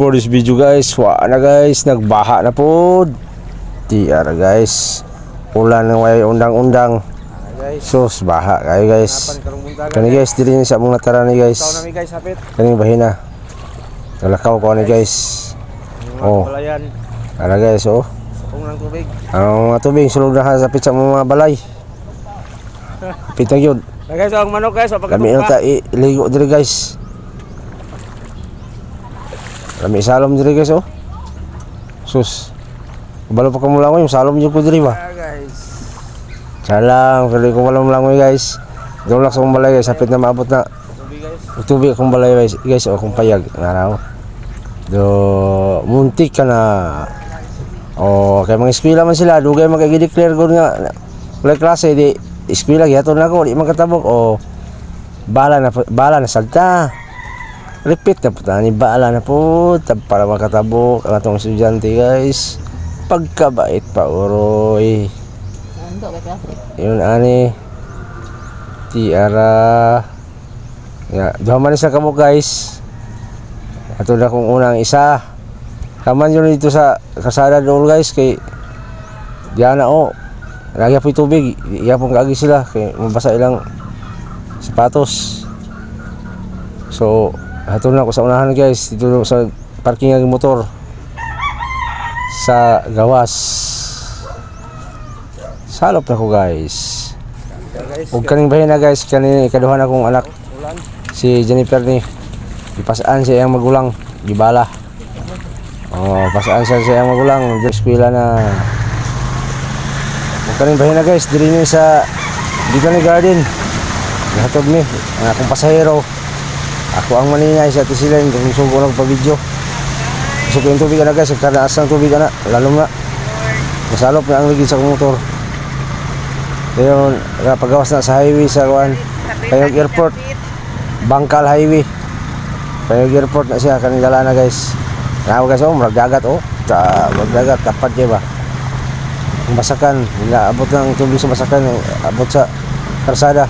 for this video guys. Na guys, nagbaha na po. Tiara guys. Ulan ng way undang-undang. Sus, baha kayo guys. Kani guys, diri ni sa mga tarani guys. Kani bahina. Nalakaw ko ni guys. Oh. Ara guys, oh. Ang mga tubig sulod na sa pizza mga balay. Pitang yun. Guys, ang manok guys, kami na ta iligo diri guys. Kami salom diri guys, oh. Sus. Balo pa ko mulangoy, salom jud ko diri ba. Guys. Salang, pwede ko walang mulangoy guys. Dulak sa balay guys, sapit na maabot na. Tubig akong balay guys, o akong payag ngaraw. Do muntik ka na. O kay mga eskwela man sila, dugay magagi-declare gud nga wala klase di eskwela gyapon nako, di man katabok o bala na salta. Repeat na po tani, bala na po para makatabok ang atong estudyante guys. Pagkabait pa uroy. Yun ani. Tiara. Ya, duha sa kabuk guys. Ato na kung unang isa. Kaman yun dito sa kasada doon guys kay diana o. Lagi po tubig, iyapon kaagi sila kay mabasa ilang sapatos. So, ato na ko sa unahan guys dito sa parking ng motor sa gawas. Salop na ko guys. Ug kaning bahin na guys, kani ikaduhan akong anak si Jennifer ni ipasaan siya ang magulang gibala. Oh, pasaan siya ang magulang di eskwela na. Ug kaning bahin na guys, diri ni sa dito ni garden. Nahatod mi ang akong pasahero. Ako ang maningay sa tisilen kung sugo nagpa-video. So kung tubig na guys, kada asang tubig na, lalo na masalop na ang ligid sa motor. Ngayon, pagawas na sa highway sa Kuan, Payog Airport, Bangkal Highway. Payog Airport na siya, kanila na guys. Nawa guys, oh, marag dagat oh. Marag dagat, tapat siya ba? Ang basakan, abot ng tubig sa basakan, abot sa karsada.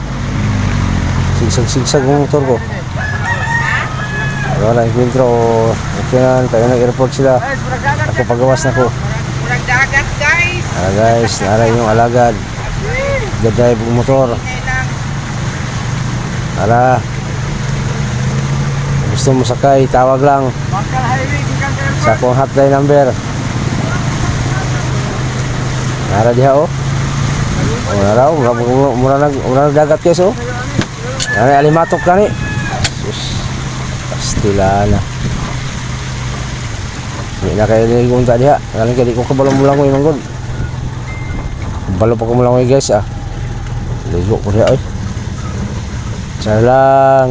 Sigsag-sigsag ng motor ko. Wala yung filtro, okay na, Payog Airport sila. Ako pagawas na ko. Marag dagat guys. Guys, nara yung alagad. Dadrive ng motor. Ala. Gusto mo sakay, tawag lang sa akong hotline number. Nara diha oh. Nara oh, mura dagat guys oh. Nara alimatok kani. Sus. Pastilana. Hindi na kayo niligunta diha. Kaling kaya di ko kabalo mo lang ko yung manggod. Balo pa ko mo lang guys ah. Ligo ko diha ay. Salang.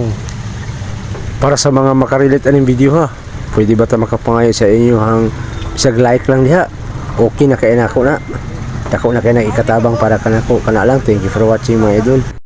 Para sa mga makarelate aning video ha. Pwede ba ta makapangayo sa inyo hang isag like lang diha. Okay na kay nako na. Dako na kay nang ikatabang para kanako kana lang. Thank you for watching mga idol.